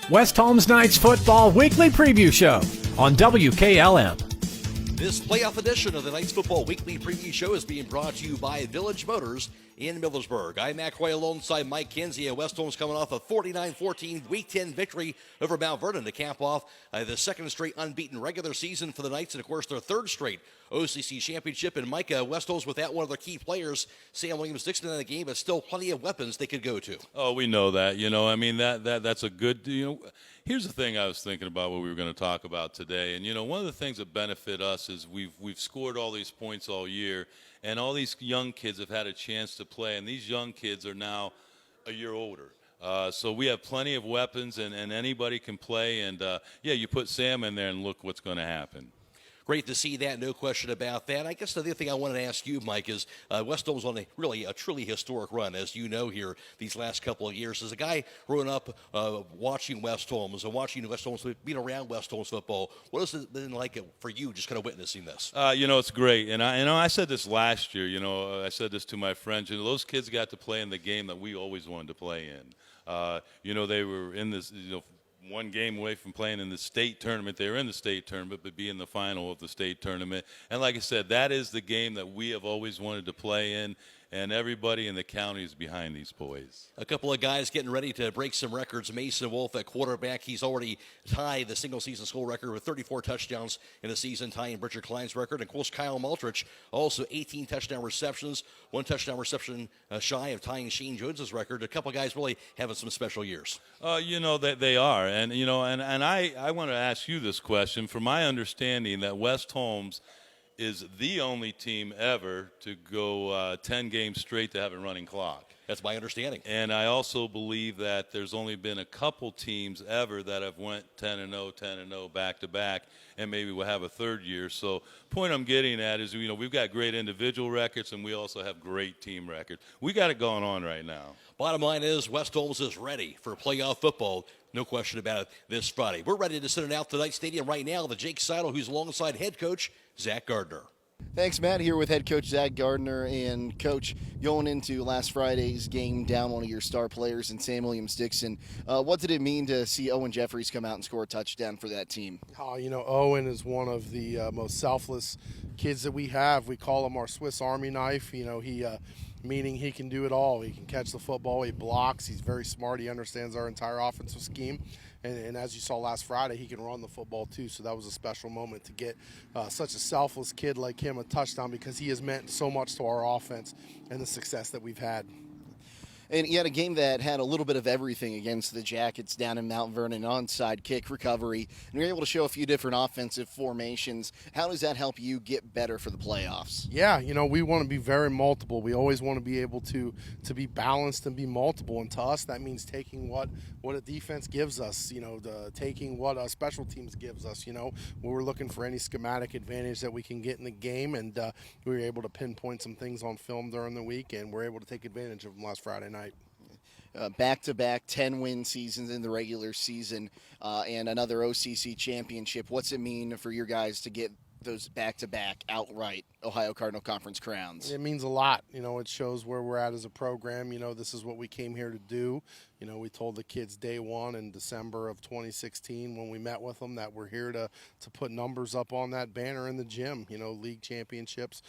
West Holmes Knights Football Weekly Preview Show on WKLM. This playoff edition of the Knights Football Weekly Preview Show is being brought to you by Village Motors in Millersburg. I'm Matt Roy alongside Mike Kinsey. West Holmes coming off a 49-14 Week 10 victory over Mount Vernon to cap off the second straight unbeaten regular season for the Knights, and of course their third straight OCC championship. And Mike, West Holmes without one of their key players, Sam Williams-Dixon, in the game, but still plenty of weapons they could go to. Oh, we know that. I mean, that's a good, here's the thing I was thinking about what we were going to talk about today. And, one of the things that benefit us is we've scored all these points all year, and all these young kids have had a chance to play, and these young kids are now a year older. So we have plenty of weapons, and anybody can play. And, you put Sam in there, and look what's going to happen. Great to see that, no question about that. I guess the other thing I wanted to ask you, Mike, is West Holmes on a truly historic run, as you know here, these last couple of years. As a guy growing up watching West Holmes and watching West Holmes, being around West Holmes football, what has it been like for you just kind of witnessing this? It's great. And I said this last year, I said this to my friends. Those kids got to play in the game that we always wanted to play in. They were in this, one game away from playing in the state tournament. They were in the state tournament, but be in the final of the state tournament. And like I said, that is the game that we have always wanted to play in, and everybody in the county is behind these boys. A couple of guys getting ready to break some records. Mason Wolf at quarterback. He's already tied the single-season school record with 34 touchdowns in the season, tying Richard Klein's record. And, of course, Kyle Maltrich, also 18 touchdown receptions, one touchdown reception shy of tying Shane Jones's record. A couple of guys really having some special years. They are. And, and I want to ask you this question. From my understanding, that West Holmes is the only team ever to go 10 games straight to have a running clock. That's my understanding. And I also believe that there's only been a couple teams ever that have went 10-0, 10-0 back-to-back, and maybe we'll have a third year. So point I'm getting at is, we've got great individual records, and we also have great team records. We got it going on right now. Bottom line is West Holmes is ready for playoff football. No question about it this Friday. We're ready to send it out to Knight Stadium right now. The Jake Seidel, who's alongside head coach Zach Gardner. Thanks, Matt. Here with head coach Zach Gardner. And, Coach, going into last Friday's game, down one of your star players in Sam Williams-Dixon, what did it mean to see Owen Jeffries come out and score a touchdown for that team? Owen is one of the most selfless kids that we have. We call him our Swiss Army knife. Meaning he can do it all. He can catch the football. He blocks. He's very smart. He understands our entire offensive scheme. And as you saw last Friday, he can run the football too. So that was a special moment to get such a selfless kid like him a touchdown, because he has meant so much to our offense and the success that we've had. And you had a game that had a little bit of everything against the Jackets down in Mount Vernon, onside kick recovery, and you're able to show a few different offensive formations. How does that help you get better for the playoffs? Yeah, we want to be very multiple. We always want to be able to be balanced and be multiple. And to us, that means taking what a defense gives us, taking what a special teams gives us. We're looking for any schematic advantage that we can get in the game, and we were able to pinpoint some things on film during the week, and we're able to take advantage of them last Friday night. Back-to-back 10-win seasons in the regular season and another OCC championship. What's it mean for your guys to get those back-to-back outright Ohio Cardinal Conference crowns? It means a lot. It shows where we're at as a program. This is what we came here to do. We told the kids day one in December of 2016 when we met with them that we're here to put numbers up on that banner in the gym. League championships,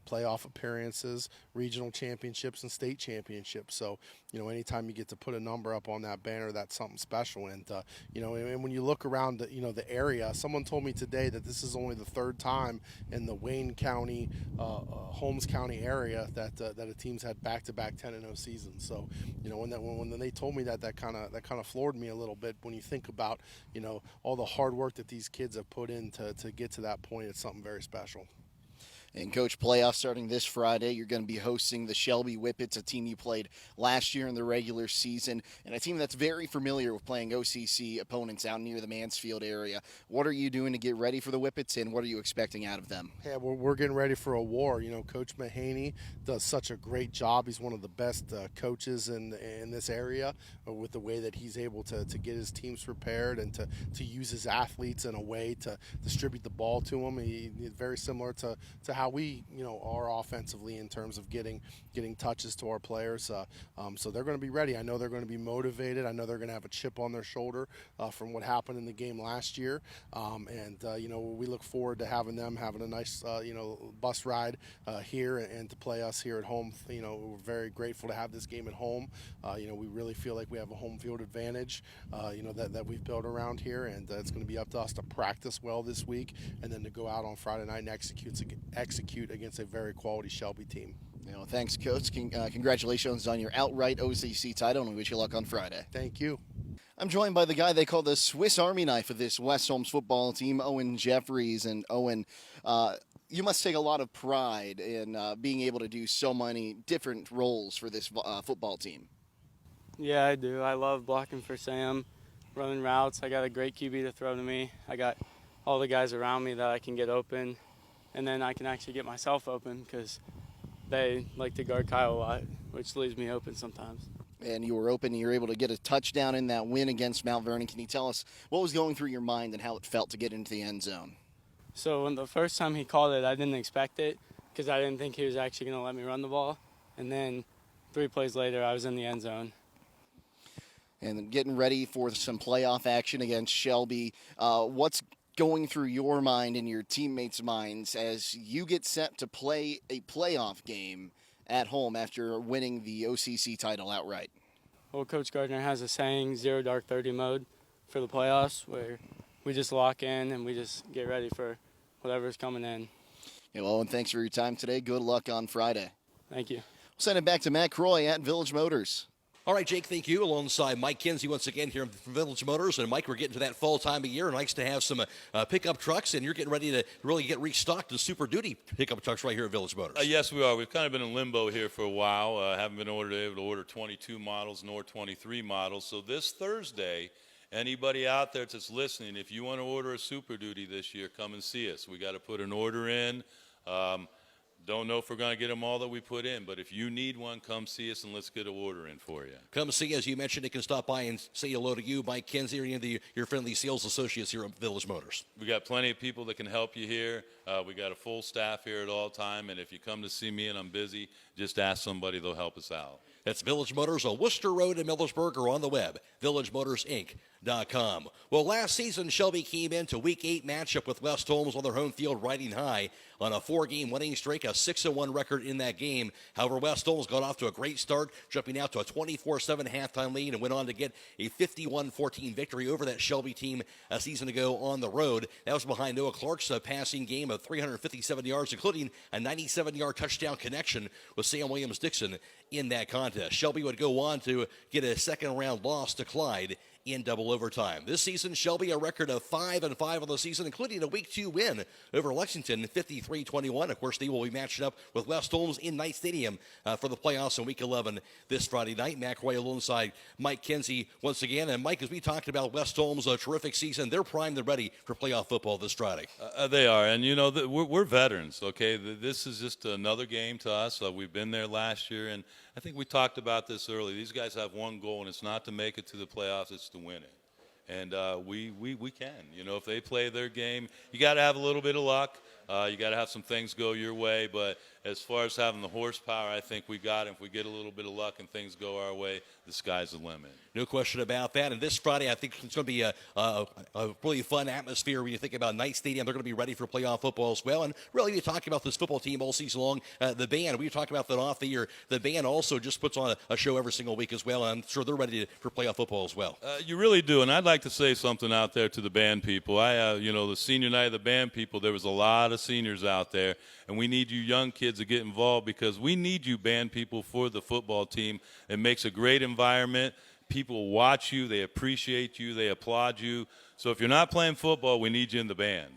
playoff appearances, regional championships, and state championships. So, anytime you get to put a number up on that banner, that's something special. And, and when you look around, the area, someone told me today that this is only the third time in the Wayne County, Holmes County area that a team's had back-to-back 10-0 seasons. So, when they told me that kind of floored me a little bit. When you think about all the hard work that these kids have put in to get to that point, it's something very special. And, Coach, playoffs starting this Friday. You're going to be hosting the Shelby Whippets, a team you played last year in the regular season, and a team that's very familiar with playing OCC opponents out near the Mansfield area. What are you doing to get ready for the Whippets, and what are you expecting out of them? Yeah, we're getting ready for a war. Coach Mahaney does such a great job. He's one of the best coaches in this area with the way that he's able to get his teams prepared and to use his athletes in a way to distribute the ball to them. He's very similar to how how we are offensively in terms of getting touches to our players. So they're going to be ready. I know they're going to be motivated. I know they're going to have a chip on their shoulder from what happened in the game last year. We look forward to having a nice bus ride here and to play us here at home. We're very grateful to have this game at home. We really feel like we have a home field advantage, that we've built around here, and it's going to be up to us to practice well this week and then to go out on Friday night and execute against a very quality Shelby team. Thanks, Coach. Congratulations on your outright OCC title, and we wish you luck on Friday. Thank you. I'm joined by the guy they call the Swiss Army knife of this West Holmes football team, Owen Jeffries. And Owen, you must take a lot of pride in being able to do so many different roles for this football team. Yeah, I do. I love blocking for Sam, running routes. I got a great QB to throw to me. I got all the guys around me that I can get open, and then I can actually get myself open because they like to guard Kyle a lot, which leaves me open sometimes. And you were open, and you were able to get a touchdown in that win against Mount Vernon. Can you tell us what was going through your mind and how it felt to get into the end zone? So when the first time he called it, I didn't expect it because I didn't think he was actually going to let me run the ball. And then 3 plays later, I was in the end zone. And then getting ready for some playoff action against Shelby. What's going through your mind and your teammates' minds as you get set to play a playoff game at home after winning the OCC title outright? Well, Coach Gardner has a saying, 0 dark 30 mode for the playoffs, where we just lock in and we just get ready for whatever's coming in. And thanks for your time today. Good luck on Friday. Thank you. We'll send it back to Matt Croy at Village Motors. All right, Jake, thank you. Alongside Mike Kinsey once again here from Village Motors. And, Mike, we're getting to that fall time of year. Nice to have some pickup trucks, and you're getting ready to really get restocked with Super Duty pickup trucks right here at Village Motors. Yes, we are. We've kind of been in limbo here for a while. Haven't been able to order 22 models nor 23 models. So this Thursday, anybody out there that's listening, if you want to order a Super Duty this year, come and see us. We got to put an order in. Don't know if we're going to get them all that we put in, but if you need one, come see us and let's get an order in for you. Come see, as you mentioned, they can stop by and say hello to you, Mike Kinsey, or any of your friendly sales associates here at Village Motors. We got plenty of people that can help you here. We got a full staff here at all time, and if you come to see me and I'm busy, just ask somebody, they'll help us out. That's Village Motors on Worcester Road in Millersburg, or on the web, villagemotorsinc.com. Well, last season, Shelby came into Week 8 matchup with West Holmes on their home field riding high on a 4-game winning streak, a 6-1 record in that game. However, West Holmes got off to a great start, jumping out to a 24-7 halftime lead and went on to get a 51-14 victory over that Shelby team a season ago on the road. That was behind Noah Clark's passing game of 357 yards, including a 97-yard touchdown connection with Sam Williams-Dixon in that contest. Shelby would go on to get a second-round loss to Clyde in double overtime. This season, Shelby a record of 5-5 on the season, including a Week 2 win over Lexington, 53-21. Of course, they will be matching up with West Holmes in Knight Stadium for the playoffs in Week 11 this Friday night. Mac Roy alongside Mike Kinsey once again. And Mike, as we talked about West Holmes' a terrific season, they're primed and ready for playoff football this Friday. They are, and we're veterans. Okay, this is just another game to us. We've been there last year, and I think we talked about this early. These guys have one goal, and it's not to make it to the playoffs, it's to win it. And we can. If they play their game, you got to have a little bit of luck. You got to have some things go your way. But as far as having the horsepower, I think we got it. If we get a little bit of luck and things go our way, the sky's the limit. No question about that. And this Friday, I think it's going to be a really fun atmosphere when you think about Knight Stadium. They're going to be ready for playoff football as well. And really, we talk about this football team all season long. The band, we talked about that off the year. The band also just puts on a show every single week as well. I'm sure they're ready for playoff football as well. You really do. And I'd like to say something out there to the band people. The senior night of the band people, there was a lot of seniors out there. And we need you young kids to get involved because we need you band people for the football team. It makes a great environment. People watch you, they appreciate you, they applaud you. So if you're not playing football, we need you in the band.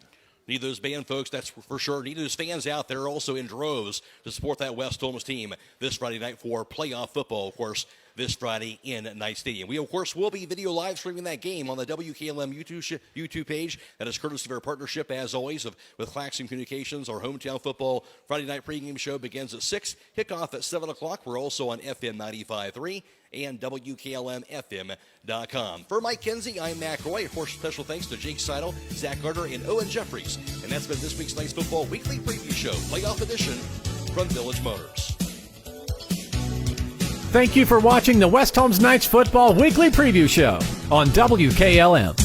Need those band folks, that's for sure. Need those fans out there also in droves to support that West Holmes team this Friday night for playoff football, of course, this Friday in Knight Stadium. We, of course, will be video live streaming that game on the WKLM YouTube page. That is courtesy of our partnership, as always, with Claxon Communications. Our hometown football Friday night pregame show begins at 6, kickoff at 7 o'clock. We're also on FM 95.3 and WKLM-FM.com. For Mike Kinsey, I'm Mac Roy. Of course, special thanks to Jake Seidel, Zach Gardner, and Owen Jeffries. And that's been this week's Knights Football Weekly Preview Show, playoff edition from Village Motors. Thank you for watching the West Holmes Knights Football Weekly Preview Show on WKLM.